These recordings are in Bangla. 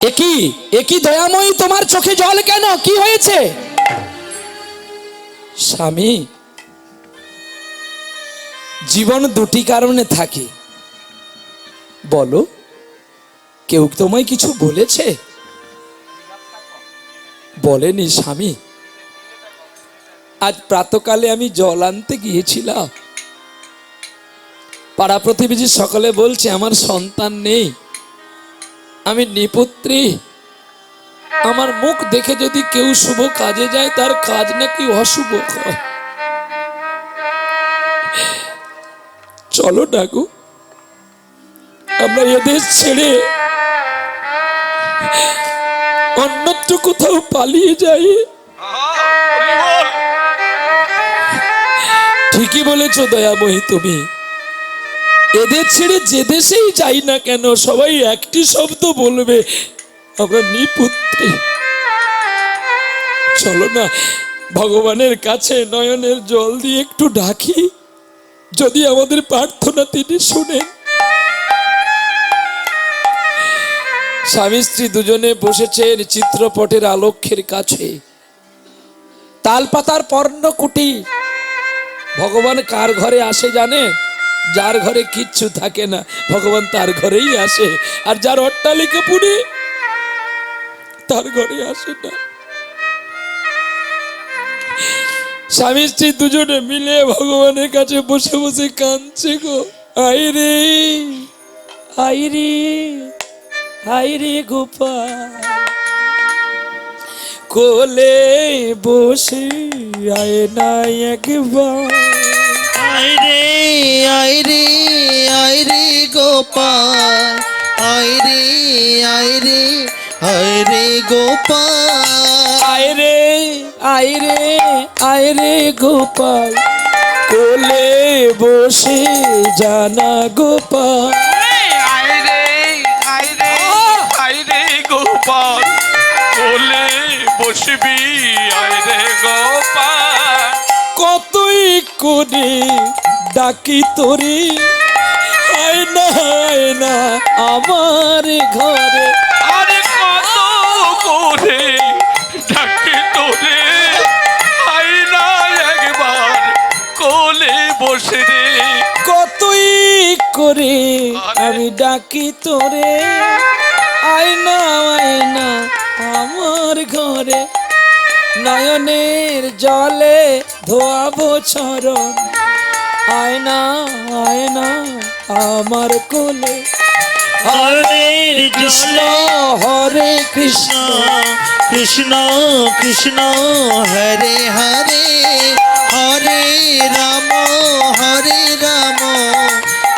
একই একই দয়াময়ী, তোমার চোখে জল কেন? কি হয়েছে? স্বামী, জীবন দুটি কারণে থাকে, বলো। কেউ তোমায় কিছু বলেছে? বলেনি স্বামী। আজ প্রাতকালে আমি জল আনতে গিয়েছিলাম, পাড়া প্রতিবেশী সকলে বলছে আমার সন্তান নেই, আমি নিপুত্রী। আমার মুখ দেখে যদি কেউ শুভ কাজে যায় তার কাজ নাকি অশুভ হয়। চলো ডাকু, আমরা এদেশ ছেড়ে অন্যত্র কোথাও পালিয়ে যাই। ঠিকই বলেছো দয়াময়ী তুমি। এদের ছেড়ে যে দেশেই যাই না কেন সবাই একটি শব্দ বলবে, আমরা নিপুত্রী। চলো না ভগবানের কাছে নয়নের জল দিয়ে একটু ডাকি, যদি আমাদের প্রার্থনা তিনি শুনেন। স্বামী স্ত্রী দুজনে বসেছেন চিত্রপটের আলোকের কাছে, তালপাতার পর্ণকুটি। ভগবান কার ঘরে আসে জানে? যার ঘরে কিচ্ছু থাকে না ভগবান তার ঘরেই আসে, আর যার অট্টালিকা পুড়ে তার ঘরে আসে না। স্বামী স্ত্রী দুজনে মিলে ভগবানের কাছে বসে বসে কাঁদছে গো। আই রে আই রে আই রে গোপাল, কোলে বসে আয় না একবার। আয় রে আয় রে আয় রে গোপাল, আয় রে আয় রে আয় রে গোপাল, আয় রে আয় রে আয় রে গোপাল, কোলে বসে জানা গোপাল। আয় রে আয় রে আয় রে গোপাল, কোলে বসবি আয় রে গোপাল। কতই করে ডাকি তোরে, আয় না আমার ঘরে। আরে কত করে ডাকি তোরে, আয় না একবার কোলে বসে রে। কতই করে আমি ডাকি তোরে, আয় না আমার ঘরে। নয়নের জলে ধোয়াবো চরণ, আয় না আমার কোলে। হরে কৃষ্ণ হরে কৃষ্ণ কৃষ্ণ কৃষ্ণ হরে হরে, হরে রাম হরে রাম,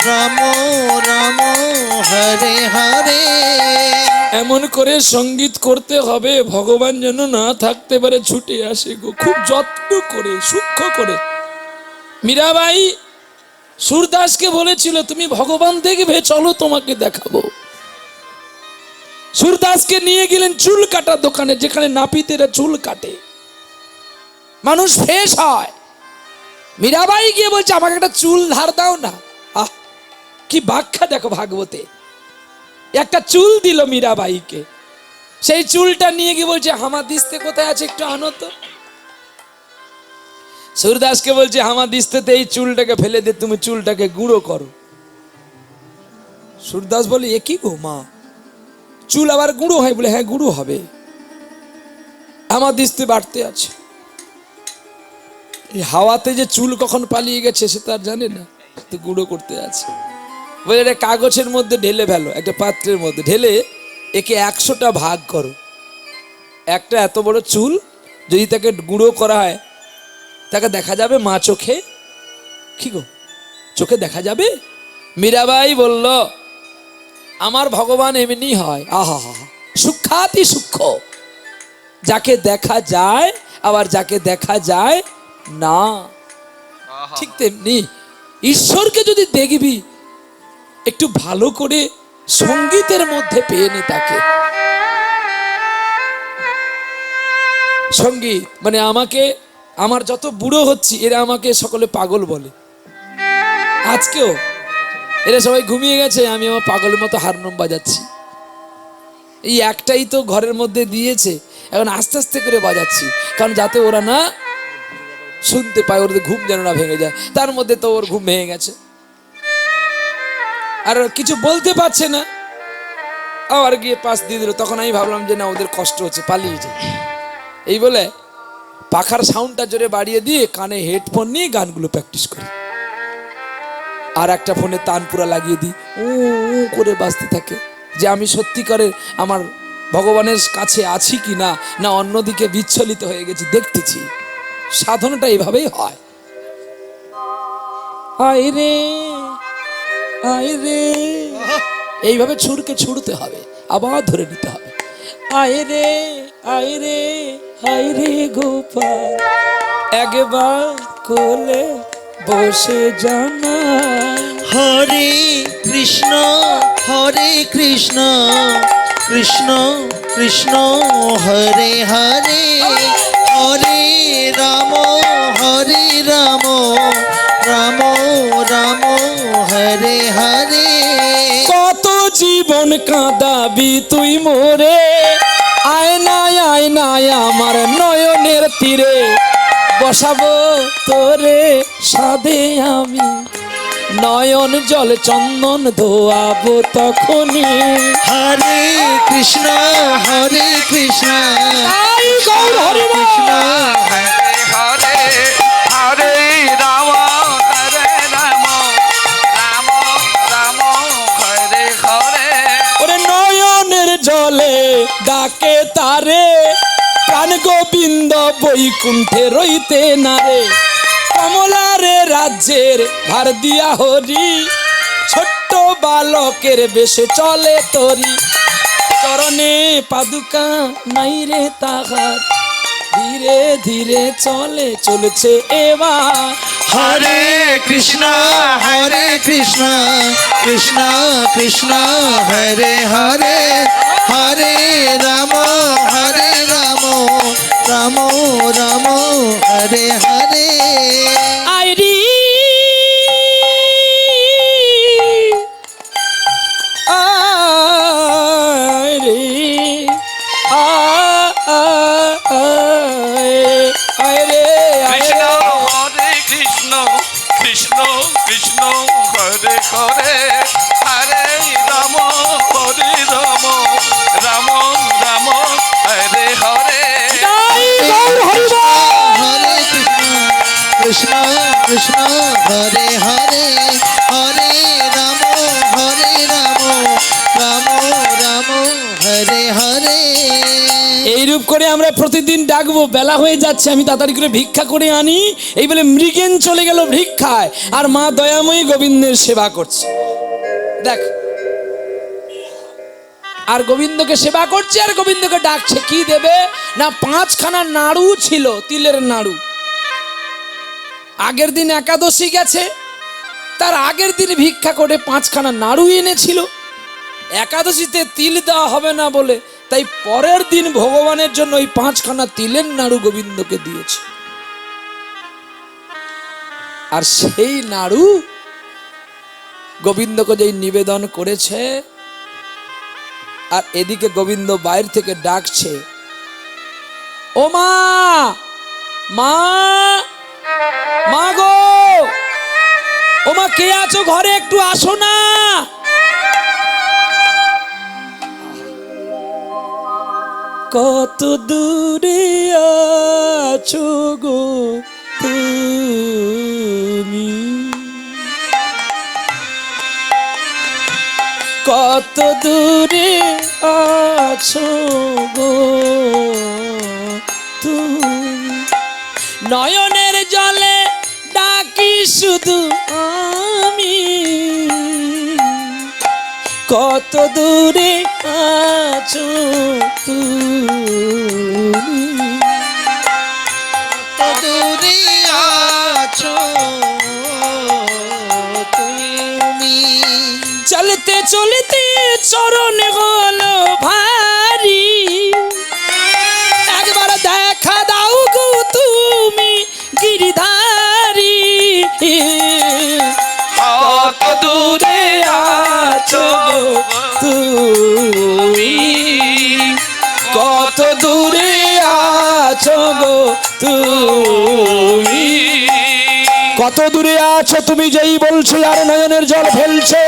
রাম রাম হরে হরে। এমন করে সঙ্গীত করতে হবে ভগবান যেন না থাকতে পারে, ছুটে আসে গো, খুব যত্ন করে সূক্ষ্ম করে। মীরাবাই সুরদাসকে বলেছিল তুমি ভগবান দেখবে, চলো তোমাকে দেখাবো। সুরদাসকে নিয়ে গেলেন চুল কাটার দোকানে, যেখানে নাপিতেরা চুল কাটে, মানুষ ফেস হয়। মীরাবাই গিয়ে বলছে আমাকে একটা চুল ধার দাও না। আহ, কি ব্যাখ্যা দেখো ভাগবতে। একটা চুল দিল মীরাবাইকে, সেই চুলটা নিয়ে গিয়ে বলছে হামাদিস্তে কোথায় আছে একটু আনো তো। সুরদাসকে বলছে হামাদিস্তেতে এই চুলটাকে ফেলে দে, তুমি চুলটাকে গুঁড়ো করো। সুরদাস বলে এ কি গো মা, চুল আবার গুঁড়ো হয়? বলে হ্যাঁ গুঁড়ো হবে, হামাদিস্তে বাড়তে আছে। এই হাওয়াতে যে চুল কখন পালিয়ে গেছে সে তার জানে না, তো গুঁড়ো করতে আছে। বলে এটা কাগজের মধ্যে ঢেলে ফেলো, একটা পাত্রের মধ্যে ঢেলে একে 100টা ভাগ করো। একটা এত বড় চুল যদি তাকে গুঁড়ো করা হয় তাকে দেখা যাবে মা চোখে? কি গো চোখে দেখা যাবে? মীরাবাই বলল আমার ভগবান এমনি হয়, আহা হা সূক্ষ্মাতি সূক্ষ্ম, যাকে দেখা যায় আবার যাকে দেখা যায় না। ঠিক তেমনি ঈশ্বরকে যদি দেখবি একটু ভালো করে সঙ্গীতের মধ্যে পেয়ে নে তাকে। সঙ্গীত মানে আমাকে, আমার যত বুড়ো হচ্ছি এরা আমাকে সকলে পাগল বলে। আজকেও এরা সবাই ঘুমিয়ে গেছে, আমি আমার পাগলের মতো হারমোনিয়াম বাজাচ্ছি। এই একটাই তো ঘরের মধ্যে দিয়েছে, এখন আস্তে আস্তে করে বাজাচ্ছি, কারণ যাতে ওরা না শুনতে পায়, ওদের ঘুম যেন না ভেঙে যায়। তার মধ্যে তো ওর ঘুম ভেঙে গেছে, আর কিছু বলতে পারছে না, আবার গিয়ে পাশ দিয়ে দিল। তখন আমি ভাবলাম যে না, ওদের কষ্ট হচ্ছে, পালিয়ে যায়। এই বলে পাখার সাউন্ডটা জোরে বাড়িয়ে দিয়ে কানে হেডফোন নিয়ে গানগুলো প্র্যাকটিস করি, আর একটা ফোনে তানপুরা লাগিয়ে দিই, ও করে বাজতে থাকে, যে আমি সত্যিকারের আমার ভগবানের কাছে আছি কি না, না অন্যদিকে বিচ্ছলিত হয়ে গেছি দেখতেছি। সাধনাটা এইভাবেই হয়। আয় রে আয় রে, এইভাবে ছুড়কে ছুড়তে হবে, আবার ধরে নিতে হবে। আয় রে আয় রে আয় রে গোপাল, একবার কোলে বসে জানা। হরে কৃষ্ণ কৃষ্ণ কৃষ্ণ হরে হরে, হরে রাম রাম রাম হরে হরে। কত জীবন কাঁদাবি তুই মোরে, আয় না আমার নয়নের তীরে, বসাবো তোরে সাধে আমি, নয়ন জল চন্দন ধোয়াবো তখনই। হরে কৃষ্ণ কৃষ্ণ কৃষ্ণ হরে হরে হরে রাম হরে রাম রাম রাম হরে হরে। ওরে নয়নের জলে ডাকে তারে, প্রাণ গোবিন্দ বৈকুণ্ঠে রইতে নারে, কমলারে রাজ্যের ভার দিয়া হরি, ছোট্ট বালকের বেশে চলে তরি, চরণে পাদুকা নাই রে তাহার, ধীরে ধীরে চলেছে এবার। হরে কৃষ্ণ কৃষ্ণ কৃষ্ণ হরে হরে, হরে রাম রাম রাম হরে হরে। আইরি আইরি আইরে কৃষ্ণ হরে কৃষ্ণ কৃষ্ণ কৃষ্ণ হরে হরে, হরে রাম হরে রাম রাম রাম হরে হরে। হরে কৃষ্ণ কৃষ্ণ হরে হরে, হরে রাম রাম রাম হরে হরে। এইরূপ করে আমরা প্রতিদিন ডাকবো। বেলা হয়ে যাচ্ছে, আমি তাড়াতাড়ি করে ভিক্ষা করে আনি। এই বলে মৃগেন চলে গেল ভিক্ষায়, আর মা দয়াময়ী গোবিন্দের সেবা করছে। দেখ, আর গোবিন্দকে সেবা করছে, আর গোবিন্দকে ডাকছে। কি দেবে না, 5খানা নাড়ু ছিল, তিলের নাড়ু। আগের দিন একাদশী গেছে, তার আগের দিন ভিক্ষা করে 5খানা নাড়ু এনেছিল। একাদশীতে তিল দেওয়া হবে না বলে, তাই পরের দিন ভগবানের জন্য ওই 5খানা তিলের নাড়ু গোবিন্দকে দিয়েছে। আর সেই নাড়ু গোবিন্দকে যেই নিবেদন করেছে, আর এদিকে গোবিন্দ বাইরে থেকে ডাকছে, ও মা, মা, মা গো, ও মা, কে আছো ঘরে, একটু আসো না। কত দূরে আছো গো তুমি, কত দূরে আছো গো তুমি, নয়নের জলে ডাকি শুধু আমি, কত দূরে আছো তুমি, কত দূরে আছো তুমি। চলতে চলতে চরণ হলো ভারী, একবার দেখা দাও গো তুমি গিরিধারী, কত দূরে আছো তুমি। কত দূরে আছো গো তুমি, কত দূরে আছো তুমি যেই বলছো আর নয়নের জল ফেলছে,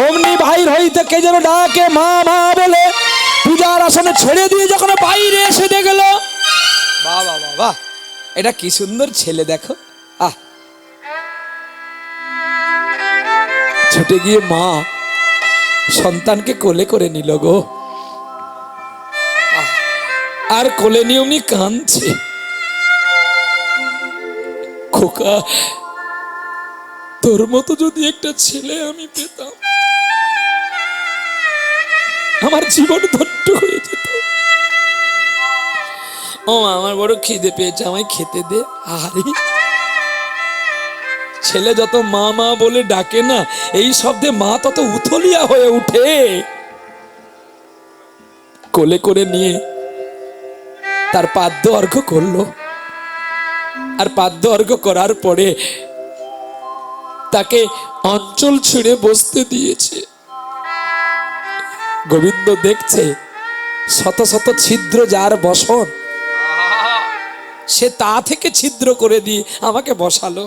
অমনি বাহির হইতে কে যেন ডাকে মা মা বলে, পূজার আসনে ছেড়ে দিয়ে যখন বাইরে এসে দেখল, বাবা বাবা এটা কি সুন্দর ছেলে দেখো, আহ ছুটে গিয়ে মা সন্তানকে কোলে করে নিল গো, আর কোলে নিয়ে উনি কাঁদছে, খোকা তোর মতো যদি একটা ছেলে আমি পেতাম আমার জীবন ধন্য হয়ে যেত। ও আমার বড় খিদে পেয়েছে, আমায় খেতে দে। আরে ছেলে যত মা মা বলে ডাকে না, এই শব্দে মা তত উথলিয়া হয়ে উঠে। কোলে করে নিয়ে তার পাদ্য অর্ঘ্য করলো, আর পাদ্য অর্ঘ্য করার পরে তাকে অঞ্চল ছেড়ে বসতে দিয়েছে। গোবিন্দ দেখছে শত শত ছিদ্র যার বসন, সে তা থেকে ছিদ্র করে দিয়ে আমাকে বসালো,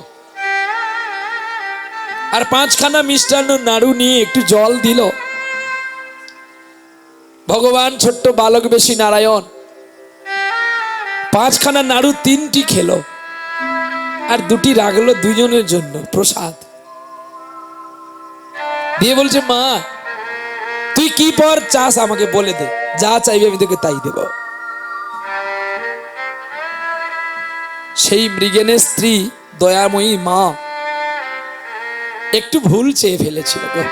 আর 5খানা মিষ্টান্ন নাড়ু নিয়ে একটু জল দিল। ভগবান ছোট্ট বালক বেশি নারায়ণ 5খানা নাড়ু 3টি খেলো, আর 2টি রাখলো দুজনের জন্য প্রসাদ দিয়ে, বলছে মা তুই কি পর চাস আমাকে বলে দে, যা চাইবে আমি তোকে তাই দেব। সেই মৃগেনের স্ত্রী দয়াময়ী মা একটু ভুল চেয়ে ফেলেছিল গো।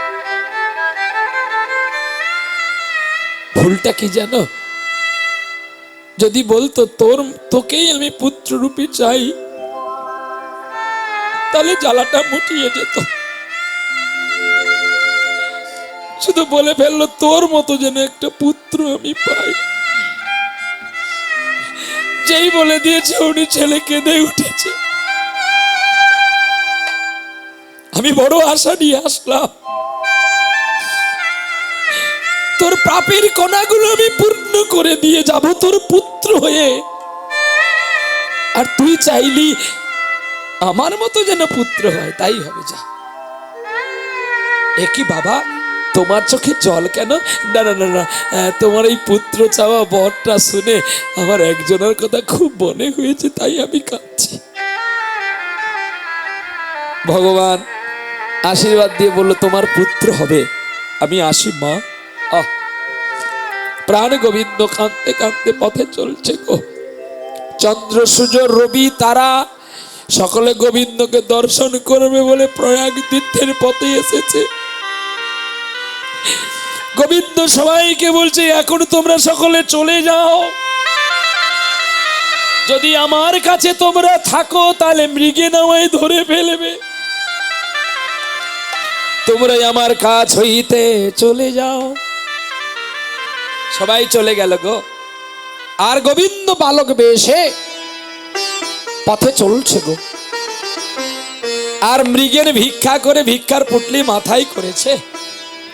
ভুলটা কি জানো? যদি বলতো তোকেই আমি পুত্র রূপে চাই, তাহলে জ্বালাটা মুটিয়ে যেত। শুধু বলে ফেললো তোর মতো যেন একটা পুত্র আমি পাই। যেই বলে দিয়েছে উনি ছেলে কেঁদে উঠেছে। আমি বড় আশা নিয়ে আসলাম, তোর পাপের কণাগুলো আমি পূর্ণ করে দিয়ে যাব তোর পুত্র হয়ে, আর তুই চাইলি আমার মতো যেন পুত্র হয়, তাই হবে। যা। একই বাবা তোমার চোখে জল কেন? না না না না, তোমার এই পুত্র চাওয়া বরটা শুনে আমার একজনের কথা খুব মনে হয়েছে, তাই আমি কাঁদছি। ভগবান আশীর্বাদ দিয়ে বললো তোমার পুত্র হবে, আমি আসি মা। আহ প্রাণ গোবিন্দ কাঁদতে কাঁদতে পথে চলছে গো। চন্দ্র সূর্য রবি তারা সকলে গোবিন্দকে দর্শন করবে বলে প্রয়াগ তীর্থের পথে এসেছে। গোবিন্দ সবাইকে বলছে এখন তোমরা সকলে চলে যাও, যদি আমার কাছে তোমরা থাকো তাহলে মৃগে নামায় ধরে ফেলবে, তোমরাই আমার কাছ হইতে চলে যাও। সবাই চলে গেল গো। আর গোবিন্দ বালক বেশে পথে চলছে গো। আর মৃগের ভিক্ষা করে ভিক্ষার পুটলি মাথায় করেছে,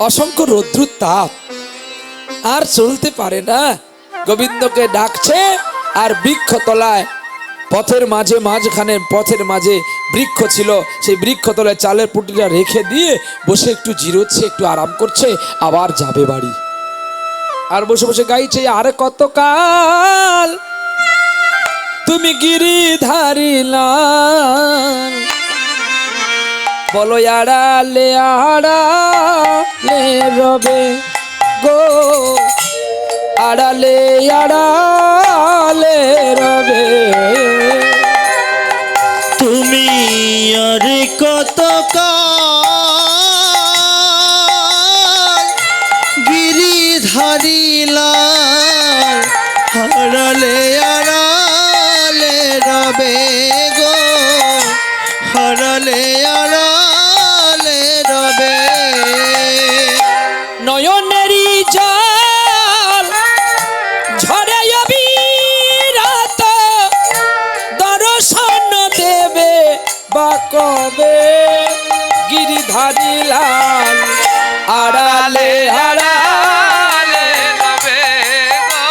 অসংখ্য রৌদ্র তাপ, আর চলতে পারে না। গোবিন্দকে ডাকছে, আর বৃক্ষ তলায় পথের মাঝে মাঝখানে পথের মাঝে বৃক্ষ ছিল, সেই বৃক্ষ তলায় চালের পুটলিটা রেখে দিয়ে বসে একটু জিরোচ্ছে, একটু আরাম করছে, আবার যাবে বাড়ি। আর বসে বসে গাইছে আর কতকাল তুমি গিরিধারী লাল, বলো আড়ালে আড়ালে রবে গো, আড়ালে আড়ালে রবে তুমি আর কতকাল গিরিধারী লাল, হারালে আড়ালে রবে গো, হারালে আড়ালে রবে। নয়নেরই জল ঝরে অবিরত, দর্শন দেবে বা কবে গিরিধারী লাল, আড়ালে আড়ালে রবে গো,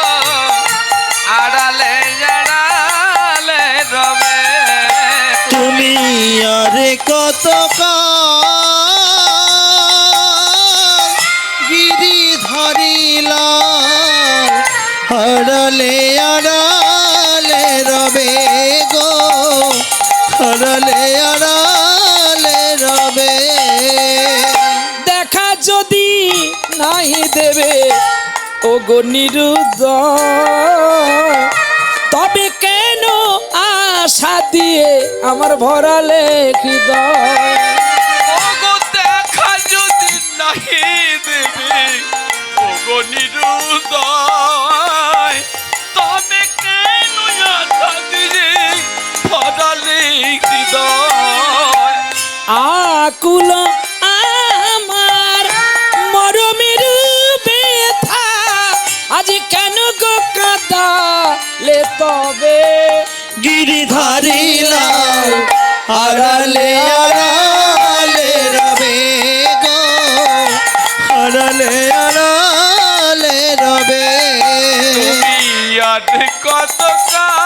হারালে আড়ালে রবে গো, হারালে আড়ালে রবে। দেখা যদি নাই দেবে ও গো নিরুদয়, তবে কেন আশা দিয়ে আমার ভরালে হৃদয়। ওগো দেখা যদি নাহি দেবে ওগো নিরুদয়, তবে কেন আশা দিয়ে ভরালে হৃদয়। আকুল আমার মরমের ব্যথা, আজ কেন গো কাঁদালে তবে গিরিধারী লাল আড়ালে আড়ালে রবে গো, আড়ালে আড়ালে রবে। তুমি আর কত কাল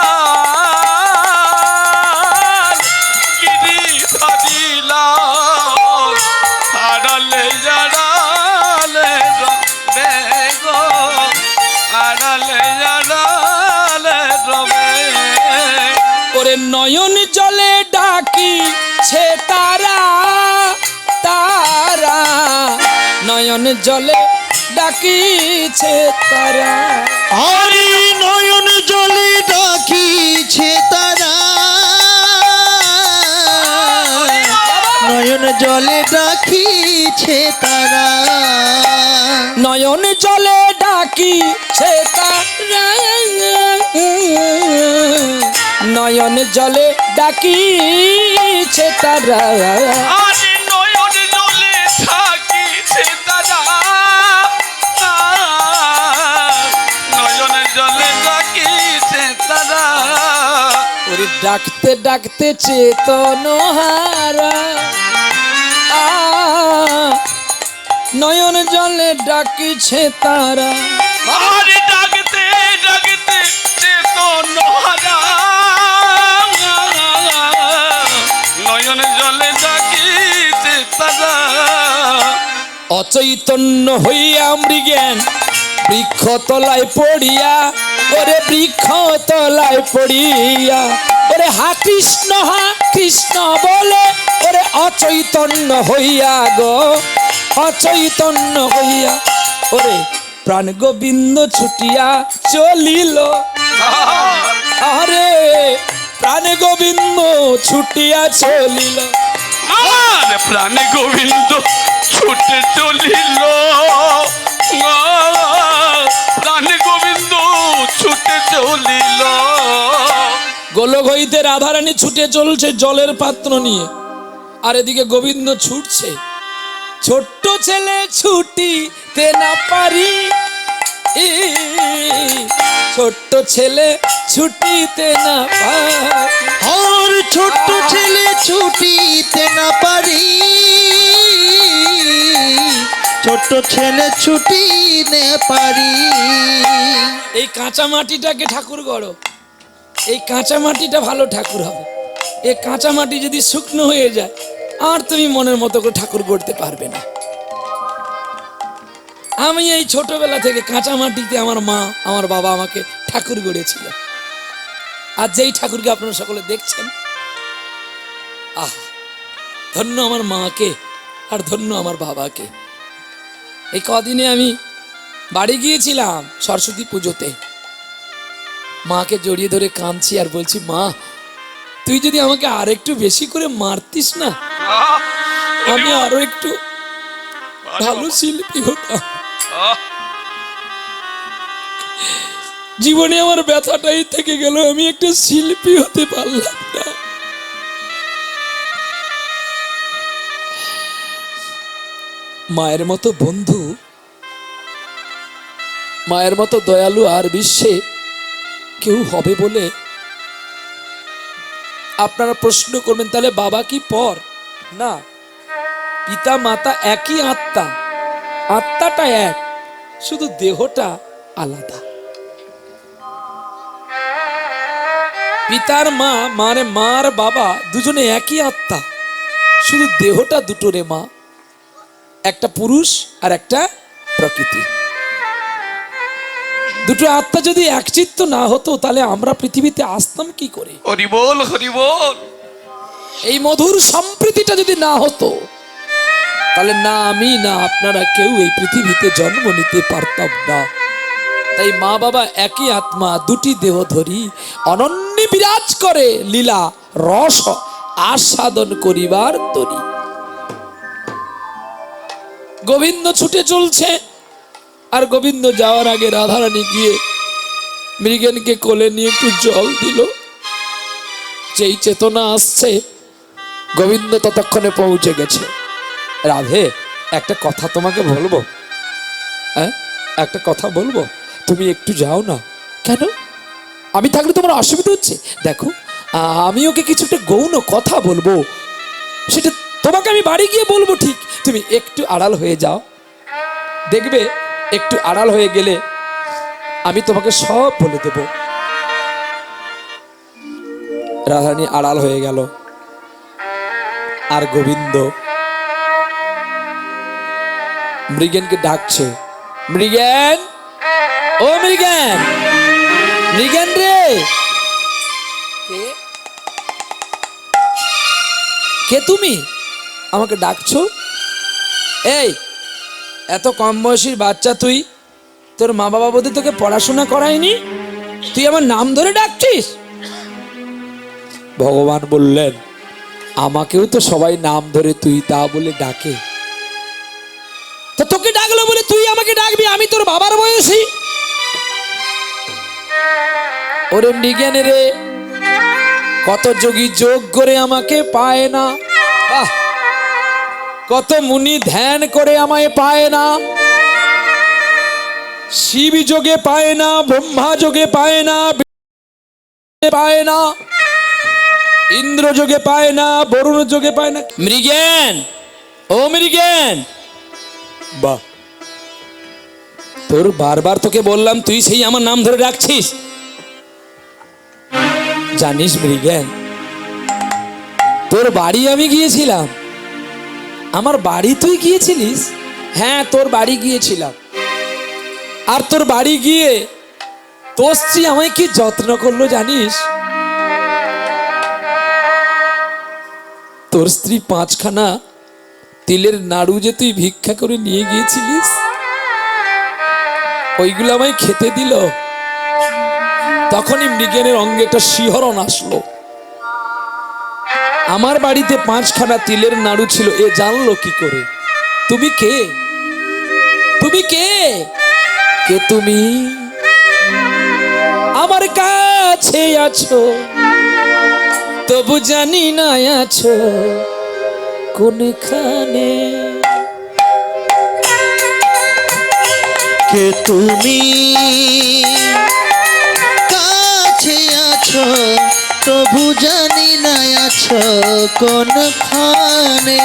গিরিধারী লাল আড়ালে আড়ালে রবে গো, আড়ালে আড়ালে রবে। ওরে নয়ন জলে ডাকি ছে তারা, তারা নয়ন জলে ডাকিছে তারা। হরি নয়ন জলে ডাকিছে তারা, নয়ন জলে ডাকিছে তারা। নয়ন জলে ডাকিছে তারা, নয়ন জলে ডাকিছে তারা। আরে নয়ন জলে থাকিছে তারা, নয়ন জলে থাকিছে তারা। ওরে ডাকতে ডাকতে চেতন হারা, নয়ন জলে ডাকিছে তারা। আরে ডাকতে ডাকতে চেতন হারা, নয়ন জলে ডাকিছে তারা। অচৈতন্য হইয়া মৃগেন বৃক্ষ তলায় পড়িয়া, ওরে বৃক্ষ তলায় পড়িয়া, ওরে হা কৃষ্ণ বলে, ওরে অচৈতন্য হইয়া গো, অচৈতন্য হইয়া, ওরে প্রাণ গোবিন্দ ছুটিয়া চলিল। আরে প্রাণ গোবিন্দ ছুটিয়া চলিল। আর প্রাণ গোবিন্দ ছুটে চলিল, প্রাণ গোবিন্দ ছুটে চলিল। গোলক হইতে রাধারানী ছুটে চলছে জলের পাত্র নিয়ে, আর এদিকে গোবিন্দ ছুটছে। ছোট্ট ছেলে ছুটিতে না পারি, ছোট্ট ছেলে ছুটিতে না পারি। আর ছোট্ট ছেলে ছুটিতে না পারি, ছোট্ট ছেলে ছুটিতে পারি। এই কাঁচা মাটিটাকে ঠাকুর গড়ো, এই কাঁচা মাটিটা ভালো ঠাকুর হবে। এই কাঁচা মাটি যদি শুকনো হয়ে যায়, আর তুমি মনের মতো করে ঠাকুর গড়তে পারবে না। আমি এই ছোটবেলা থেকে কাঁচা মাটিতে আমার মা আমার বাবা আমাকে ঠাকুর গড়েছিল। আর যেই ঠাকুরকে আপনারা সকলে দেখছেন, আহ ধন্য আমার মাকে আর ধন্য আমার বাবাকে। এই কদিনে আমি বাড়ি গিয়েছিলাম সরস্বতী পুজোতে, মাকে জড়িয়ে ধরে কাঁদছি আর বলছি, মা তুই যদি আমাকে আর একটু বেশি করে মারতিস না, আমি আরো একটু ভালো শিল্পী হতাম। জীবনে আমার ব্যথাটাই থেকে গেল, আমি একটা শিল্পী হতে পারলাম না। মায়ের মতো বন্ধু, মায়ের মতো দয়ালু আর বিশ্বে কেউ হবে বলে আপনারা প্রশ্ন করবেন, তাহলে বাবা কি পর? না, পিতা মাতা একই আত্মা, আত্মাটা এক, শুধু দেহটা আলাদা। পিতার মা মানে মার বাবা দুজনে একই আত্মা, শুধু দেহটা দুটো রে মা, একটা পুরুষ আর একটা প্রকৃতি। দুটো আত্মা যদি একচিত্ত না হতো তাহলে আমরা পৃথিবীতে আসতাম কি করে? হরি বল, হরি বল। এই মধুর সম্প্রীতিটা যদি না হতো তাহলে না আমি না আপনারা কেউ এই পৃথিবীতে জন্ম নিতে পারতাম না। তাই মা বাবা একই আত্মা, দুটি দেহ ধরি অনন্য বিরাজ করে লীলা রস আস্বাদন করিবার তরি। গোবিন্দ ছুটে চলছে, আর গোবিন্দ যাওয়ার আগে রাধারানী গিয়ে মৃগেনকে কোলে নিয়ে একটু জল দিল। যেই চেতনা আসছে গোবিন্দ ততক্ষণে পৌঁছে গেছে। রাধে, একটা কথা তোমাকে বলবো। হ্যাঁ, একটা কথা বলবো, তুমি একটু যাও না। কেন? আমি থাকলে তোমার অসুবিধা হচ্ছে? দেখো, আমি ওকে কিছু একটা গৌণ কথা বলবো, সেটা তোমাকে আমি বাড়ি গিয়ে বলবো ঠিক, তুমি একটু আড়াল হয়ে যাও। দেখবে একটু আড়াল হয়ে গেলে আমি তোমাকে সব বলে দেব। রাধারানী আড়াল হয়ে গেল, আর গোবিন্দ মৃগেনকে ডাকছে, মৃগেন, ও মৃগেন, মৃগেন রে। কে তুমি? আমাকে ডাকছো? এই এত কম বয়সীর বাচ্চা তুই, তোর মা বাবা বোধ তোকে পড়াশোনা করায়নি, তুই আমার নাম ধরে ডাকছিস? ভগবান বললেন, আমাকেও তো সবাই নাম ধরে তুই তা বলে ডাকে, তো তোকে ডাকলো বলে তুই আমাকে ডাকবি? আমি তোর বাবার বয়সী? ওরে মৃগেন রে, কত যোগী যোগ করে আমাকে পায় না, কত মুনি ধ্যান করে আমায় পায় না, শিব যোগে পায় না, ব্রহ্মা যোগে পায় না, পায় না, ইন্দ্র যোগে পায় না, বরুণ যোগে পায় না। মৃগেন, ও মৃগেন। বাহ, তোর বারবার তোকে বললাম, তুই সেই আমার নাম ধরে ডাকছিস। জানিস মৃগেন, তোর বাড়ি আমি গিয়েছিলাম। আমার বাড়ি তুই গিয়েছিলিস? হ্যাঁ, তোর বাড়ি গিয়েছিলাম। আর তোর বাড়ি গিয়ে তোর স্ত্রী আমায় কি যত্ন করলো জানিস? তোর স্ত্রী 5খানা তিলের নাড়ু যে তুই ভিক্ষা করে নিয়ে গিয়েছিলিস, ওইগুলো আমায় খেতে দিল। তখনই মৃগেনের অঙ্গে একটা শিহরণ আসলো। আমার বাড়িতে 5খানা তিলের নাড়ু ছিল, এ জানলো কি করে? তুমি কে? তুমি কে? কে তুমি? আমার কাছে আছো তবু জানি না আছো কোনখানে। কে তুমি? কাছে আছো তবু জানি না আছো কোনখানে।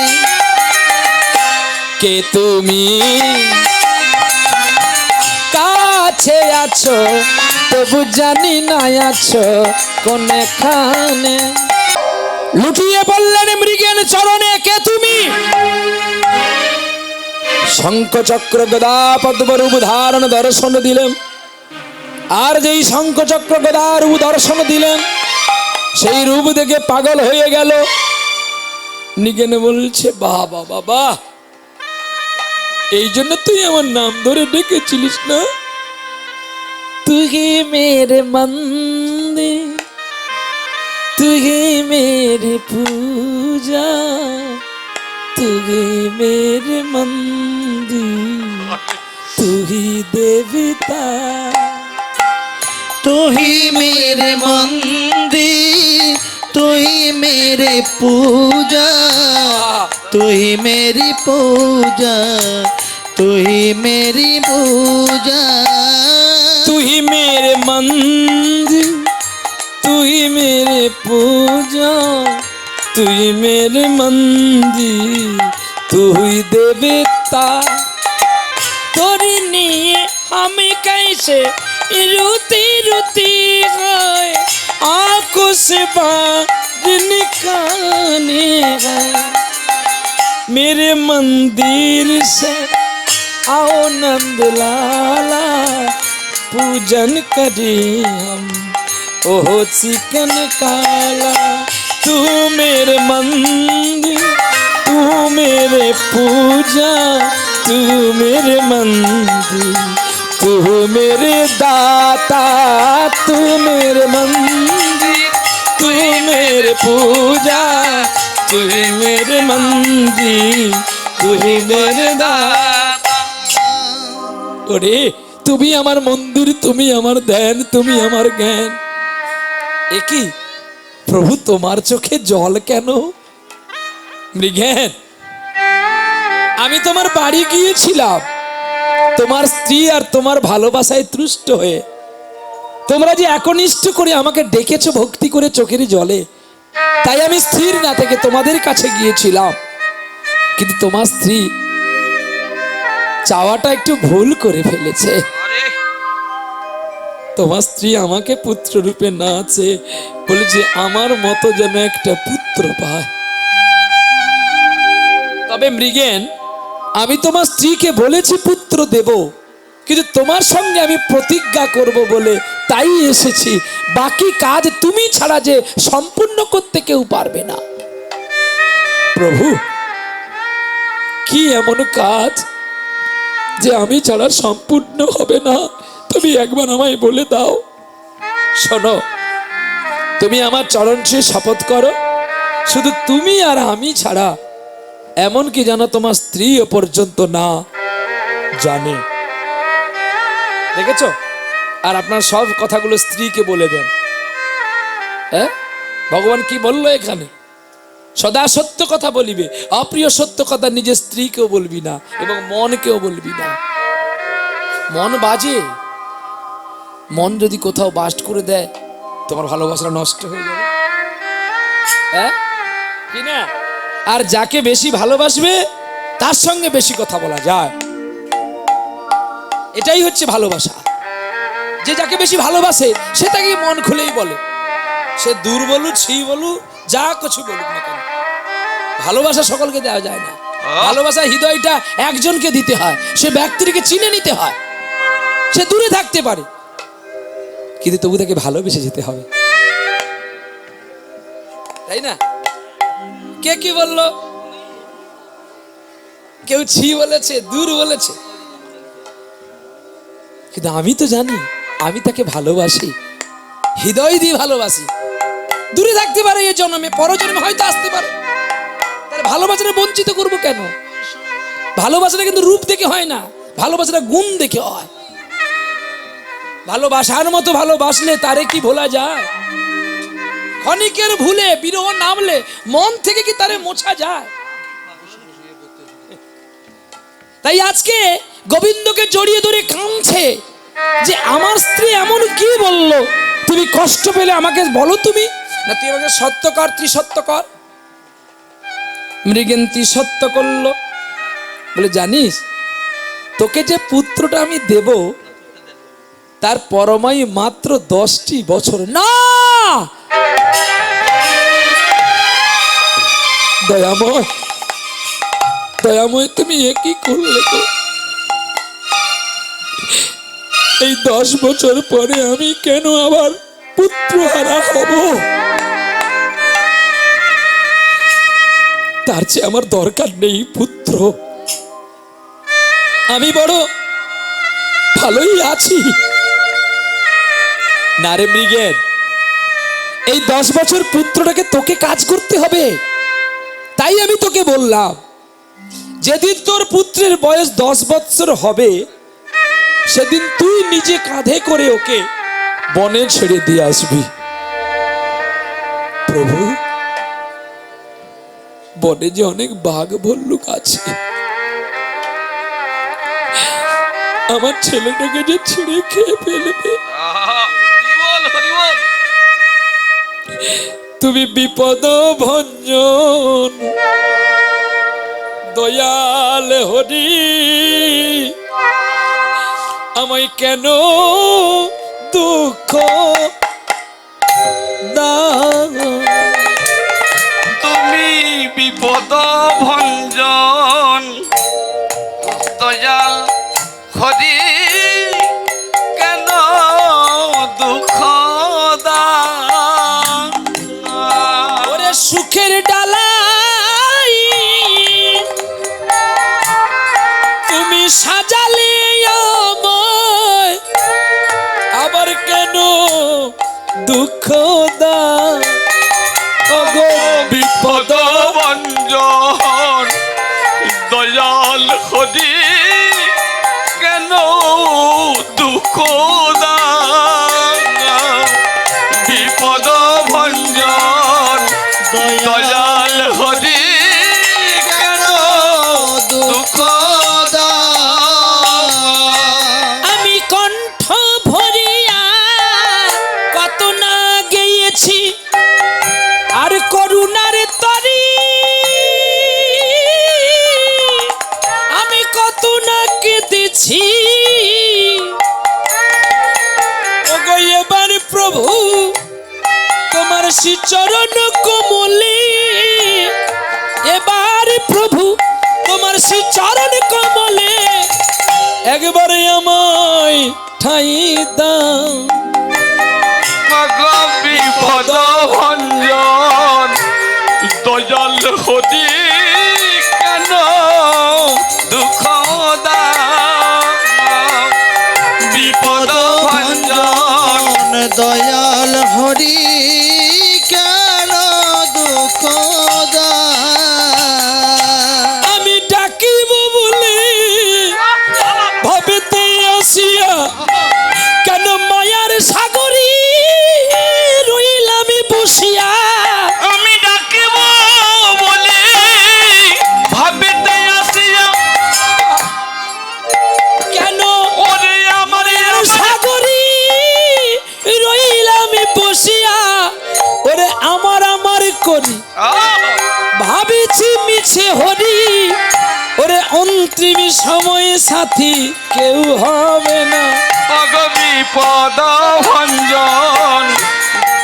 কে তুমি? কাছে আছো তবু জানি না আছো কোনখানে। লুটিয়ে বললেন মৃগেন চরণে, কে তুমি? শঙ্খ চক্র গদা পদ্ম রূপ ধারণ দর্শন দিলেন। আর যেই শঙ্খ চক্র গদা রূপ দর্শন দিলেন, সেই রূপ দেখে পাগল হয়ে গেল। মৃগেন বলছে, বাবা বাবা, এই জন্য তুই আমার নাম ধরে ডেকেছিলিস না? তুই মেরে মন্দির, তুই মেরে পূজা, তুই মেরে মন্দির, তুই দেবতা। তুই মেরে মন্দির, তুই মেরে পূজা, তুই মেরি পূজা, তুই মেরি পূজা। তুই মেরে মন্দির, তুই মেরে পূজা, তুই মেরে মন্দির, তুই দেবতা। তোরে নিয়ে আমি कैसे रुती रुती गए, आंखों से बाहर निकाले गए। मेरे मंदिर से आओ नंद लाला, पूजन करे हम ओहो चिकन काला तू मेरे मंदिर तू मेरे पूजा तू मेरे मंदिर तू मेरे दाता तू मेरे मंदिर तू मेरे पूजा तू मेरे मंदिर तू मेरे दाता ওরে তুমি আমার মন্দির তুমি আমার ধ্যান তুমি আমার জ্ঞান এ কি প্রভু তোমার চোখে জল কেন মৃগেন আমি তোমার বাড়ি গিয়েছিলাম তোমার স্ত্রী আর তোমার ভালোবাসায় তুষ্ট হয়ে তোমরা যে একনিষ্ঠ করে আমাকে ডেকেছো ভক্তি করে চোখের জলে তাই আমি স্থির না থেকে তোমাদের কাছে গিয়েছিলাম কিন্তু তোমার স্ত্রী চাওয়াটা একটু ভুল করে ফেলেছে তোমার স্ত্রী আমাকে পুত্র রূপে না আছে বলেছে আমার মতো যেন একটা পুত্র পায় তবে মৃগেন আমি তোমার স্ত্রীকে বলেছি পুত্র দেব কিন্তু তোমার সঙ্গে আমি প্রতিজ্ঞা করব বলে তাই এসেছি বাকি কাজ তুমি ছাড়া যে সম্পূর্ণ করতে কেউ পারবে না প্রভু কি এমন কাজ যে আমি ছাড়া সম্পূর্ণ হবে না তুমি একবার আমায় বলে দাও শোনো তুমি আমার চরণ ছুঁয়ে শপথ করো শুধু তুমি আর আমি ছাড়া এমন কি জানো তোমার স্ত্রীও পর্যন্ত না জানে দেখেছো আর আপনার সব কথাগুলো স্ত্রীকে বলে দেন হ্যাঁ ভগবান কি বললো এখানে সদা সত্য কথা বলিবে অপ্রিয় সত্য কথা নিজের স্ত্রীকেও বলবি না এবং মনকেও বলবি না মন বাজে মন যদি কোথাও বাস্ট করে দেয় তোমার ভালোবাসা নষ্ট হয়ে যাবে হ্যাঁ কি না আর যাকে বেশি ভালোবাসবে তার সঙ্গে বেশি কথা বলা যায় এটাই হচ্ছে ভালোবাসা যে যাকে বেশি ভালোবাসে সে তাকে মন খুলেই বলে সে দূর বলুক ছি বলুক যা কিছু বলুক না কেন ভালোবাসা সকলকে দেওয়া যায় না ভালোবাসা হৃদয়টা একজনকে দিতে হয় সে ব্যক্তিকে চিনে নিতে হয় সে দূরে থাকতে পারে কিন্তু তবু তাকে ভালোবেসে যেতে হবে তাই না কে কি বললো কেউ ছি বলেছে দূর বলেছে কিন্তু আমি তো জানি আমি তাকে ভালোবাসি হৃদয় দিয়ে ভালোবাসি দূরে থাকতে পারে এই জন্মে পরজন্মে হয়তো আসতে পারে তার ভালোবাসাটা বঞ্চিত করব কেন ভালোবাসাটা কিন্তু রূপ দেখে হয় না ভালোবাসাটা গুণ দেখে হয় ভালোবাসার মতো ভালোবাসলে তারে কি ভোলা যায় ক্ষণিকের ভুলে বিরহ নামলে মন থেকে কি তারে মোছা যায় তাই আজকে গোবিন্দকে জড়িয়ে ধরে কাঁদছে যে আমার স্ত্রী এমন কি বললো তুমি কষ্ট পেলে আমাকে বলো তুমি না তুই আমাকে সত্য কর ত্রিসত্য কর মৃগেন ত্রিসত্য করলো বলে জানিস তোকে যে পুত্রটা আমি দেব তার পরমায়ু মাত্র 10টি বছর না দয়াময় দয়াময় তুমি একই করলে তো এই 10 বছর পরে আমি কেন আবার পুত্র হারা হব তার চেয়ে আমার দরকার নেই পুত্র আমি বড় ভালোই আছি না রে মৃগেন এই 10 বছর পুত্রটাকে তোকে কাজ করতে হবে তাই আমি তোকে বললাম যেদিন তোর পুত্রের বয়স 10 বছর হবে সেদিন তুই নিজে কাঁধে করে ওকে বনে ছেড়ে দিয়ে আসবি প্রভু বনে যে অনেক বাঘ ভল্লুক আছে আমার ছেলেটাকে যে ছিঁড়ে খেয়ে ফেলবে তুমি বিপদ ভঞ্জন দয়াল হরি আমায় কেন দুঃখ দাও তুমি বিপদ ভঞ্জন দয়াল হরি কেন সুখের ডালাই তুমি সাজালে আমায়, আবার কেন দুঃখ দাও ওগো বিপদ ভঞ্জন দয়াল হরি কেন দুঃখ দাও বিপদ ভঞ্জন দয়াল হরি কেন দুঃখ আমি কণ্ঠ ভরিয়া কত না গেয়েছি আর করুণার তরি, আমি কত না কেঁদেছি ওগো এবার প্রভু তোমার শ্রীচরণ কমলে, এবার প্রভু তোমার শ্রীচরণ কমলে একবারে আমায় ঠাই দাও। বিপদ ভঞ্জন দয়াল হরি কেন দুঃখ দাও বিপদ ভঞ্জন দয়াল হরি কেন দুঃখ আমি ডাকিব বলে ভাবেতে আসিয়া কেন মায়ার সাগরী রইলাম বসিয়া, আমি ডাকিব বলে ভাবিতে আসিয়া কেন ওরে আমার সাগরী রইলাম বসিয়া, ওরে আমার আমার করি ভাবিছি মিছে হরি, ওরে অন্তিম সময়ে সাথী কেউ হবে না। বিপদ ভঞ্জন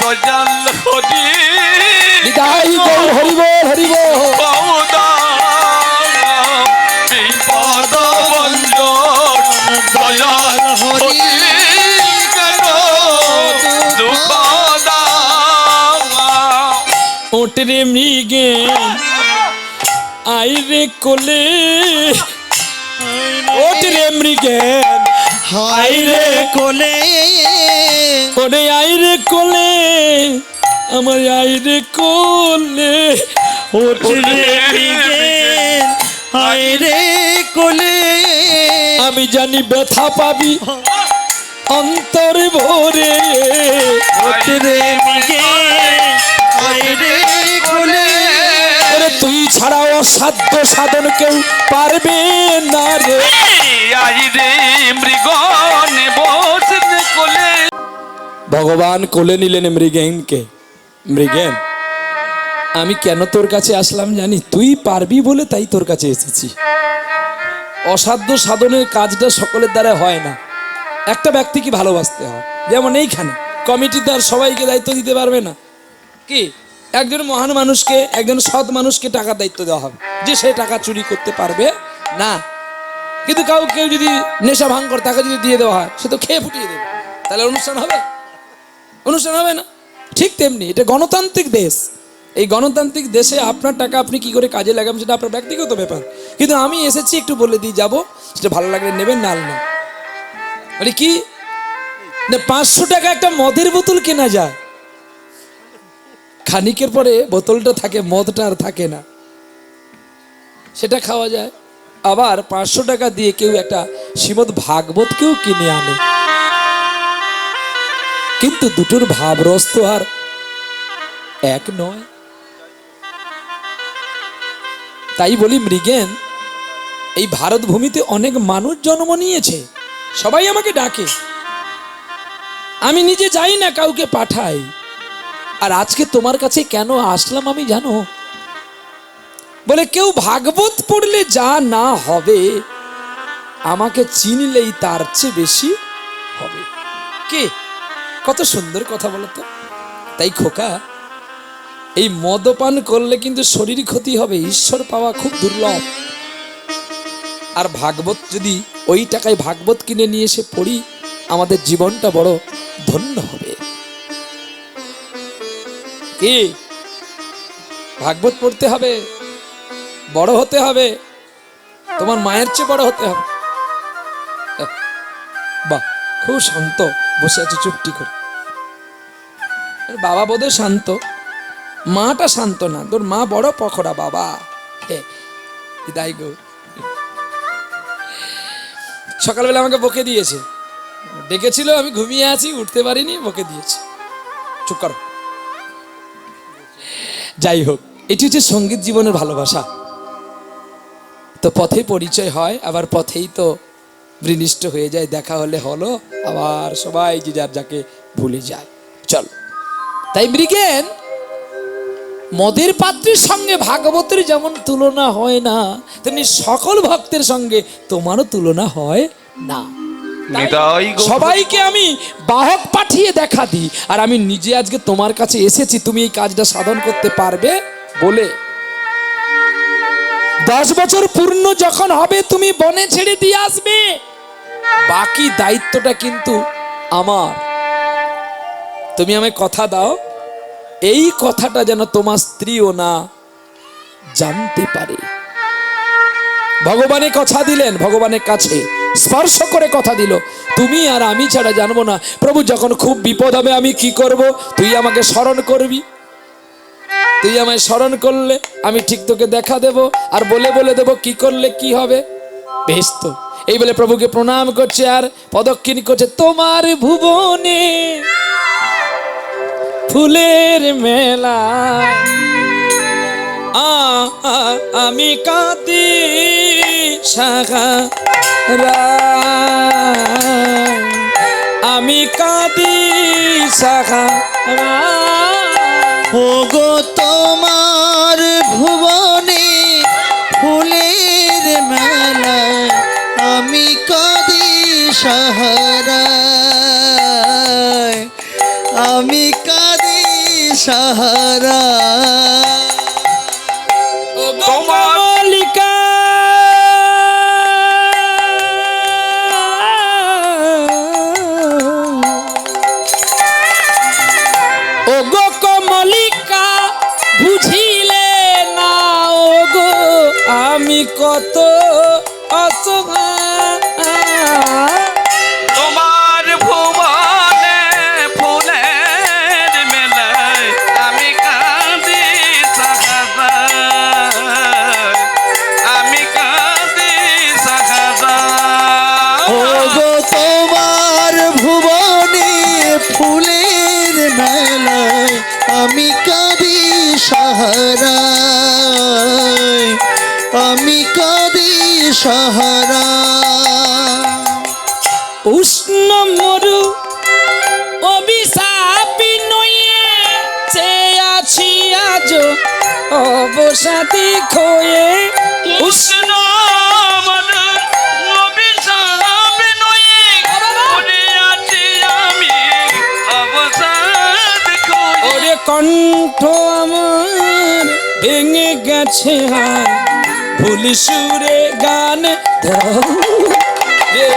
দয়াল হরি বিদায় গৌর হরিবল হরিবল। বিপদ ভঞ্জন দয়াল হরি কেন দুঃখ দাও ওটরে মৃগে আইরে কোলে, ওটরে মৃগে হাইরে কোলে ওরে আইরে কোলে আমার আইরে কোলে, ওঠরে হাইরে কোলে আমি জানি ব্যথা পাবি অন্তর ভরে, ওঠরে হাইরে কোলে ওরে তুই ছাড়াও অসাধ্য সাধন কেউ পারবে না রে। আইরে মৃগনে বসনে কোলে ভগবান কোলে নিলেন মৃগেনকে। মৃগেন, আমি কেন তোর কাছে আসলাম জানি, তুই পারবি বলে তাই তোর কাছে এসেছি। অসাধ্য সাধনের কাজটা সকলের দ্বারা হয় না, একটা ব্যক্তিকে ভালোবাসতে হয়। যেমন এইখানে কমিটিতে আর সবাইকে দায়িত্ব দিতে পারবে না, কি একজন মহান মানুষকে একজন সৎ মানুষকে টাকার দায়িত্ব দেওয়া হবে যে সে টাকা চুরি করতে পারবে না। কিন্তু কেউ যদি নেশা ভাঙ করে তাকে যদি দিয়ে দেওয়া হয় সে তো খেয়ে ফুটিয়ে দেবে, তাহলে অনুষ্ঠান হবে? অনুষ্ঠান হবে না। ঠিক তেমনি এটা গণতান্ত্রিক দেশ, এই গণতান্ত্রিক দেশে আপনার টাকা আপনি কি করে কাজে লাগাবেন সেটা আপনার ব্যক্তিগত ব্যাপার। কিন্তু আমি এসেছি একটু বলে দিয়ে যাব, সেটা ভালো লাগলে নেবেন, না না বলি কি না 500 টাকা একটা মদের বোতল কেনা যায়, খানিকের পরে বোতলটা থাকে, মদটা আর থাকে না, সেটা খাওয়া যায়। আবার 500 টাকা দিয়ে কেউ একটা শ্রীমদ ভাগবতকেও কিনে আনে, কিন্তু দুটোর ভাব রস তো আর এক নয়। তাই বলি মৃগেন, এই ভারত ভূমিতে অনেক মানুষ জন্ম নিয়েছে, সবাই আমাকে ডাকে, আমি নিজে যাই না, কাউকে পাঠাই। আর আজকে তোমার কাছে কেন আসলাম আমি জানো? বলে কেউ ভাগবত পড়লে যা না হবে আমাকে চিনলেই তার চেয়ে বেশি হবে। কে কত সুন্দর কথা বলতো। তাই খোকা, এই মদপান করলে কিন্তু শরীর ক্ষতি হবে, ঈশ্বর পাওয়া খুব দুর্লভ। আর ভাগবত যদি ওই টাকায় ভাগবত কিনে নিয়ে এসে পড়ি, আমাদের জীবনটা বড় ধন্য হবে। কি ভাগবত পড়তে হবে, বড় হতে হবে, তোমার মায়ের চেয়ে বড় হতে হবে। বাহ, খুব শান্ত বসে আছে চুপটি করে। বাবা বোধহয় শান্ত, মাটা শান্ত না। তোর মা বড় পখরা বাবা। তাই গো, সকালবেলা আমাকে বকে দিয়েছে, ডেকেছিল, আমি ঘুমিয়ে আছি, উঠতে পারিনি, বকে দিয়েছে। চুপ করো। যাই হোক, এটি হচ্ছে সঙ্গীত জীবনের ভালোবাসা। তো পথে পরিচয় হয়, আবার পথেই তো বিনষ্ট হয়ে যায়। দেখা হলে হলো, আবার সবাই যে যার যাকে ভুলে যায়। চল, তাই মৃগেন মদের পাত্রের সঙ্গে ভাগবতের যেমন তুলনা হয় না, তেমনি সকল ভক্তের সঙ্গে তোমারও তুলনা হয় না। নিতাই গো। সবাইকে আমি বাহক পাঠিয়ে দেখা দিই, আর আমি নিজে আজকে তোমার কাছে এসেছি তুমি এই কাজটা সাধন করতে পারবে বলে। 10 বছর পূর্ণ যখন হবে তুমি বনে ছেড়ে দিয়ে আসবে, বাকি দায়িত্বটা কিন্তু আমার। তুমি আমায় কথা দাও, এই কথাটা যেন তোমার স্ত্রীও না জানতে পারে। ভগবানের কথা দিলেন, ভগবানের কাছে স্পর্শ করে কথা দিল, তুমি আর আমি ছাড়া জানবো না। প্রভু, যখন খুব বিপদ হবে আমি কি করব, তুই আমাকে স্মরণ করবি। তুই আমায় স্মরণ করলে আমি ঠিক তোকে দেখা দেব, আর বলে বলে দেব কি করলে কি হবে। বেশ তো, এই বলে প্রভুকে প্রণাম করছে আর পদক্ষিণ করছে। তোমার ভুবনে ফুলের মেলা, আমি কাঁদি সাহারা, আমি কাঁদি সাহারা। ওগো তোমার ভুবনে ফুলের মেলা, আমি কাঁদি সাহারায়, আমি কাঁদি সাহারা। তোমার মল্লিকা ও গো কমলিকা, বুঝিলে না ও গো আমি কত অসহায়। তোমার ভুবনে ফুলের মেলায় আমি কাঁদি সাহারায়, আমি কাঁদি সাহারায়। ওগো তোমার ভুবনে ফুলের মেলায়, আমি কাঁদি সাহারায়, আমি কাঁদি সাহারা। উষ্ণ মরু অভিশাপী নয়ে চেয়ে আছি আজ অবসাদী খয়ে। উষ্ণ মধুর অভিশাপ নয়ে পড়ে আছি আমি অবসাদ খয়ে। ওরে কণ্ঠ আমার ভেঙে গেছে হায়, ভুল সুরে গান ধরে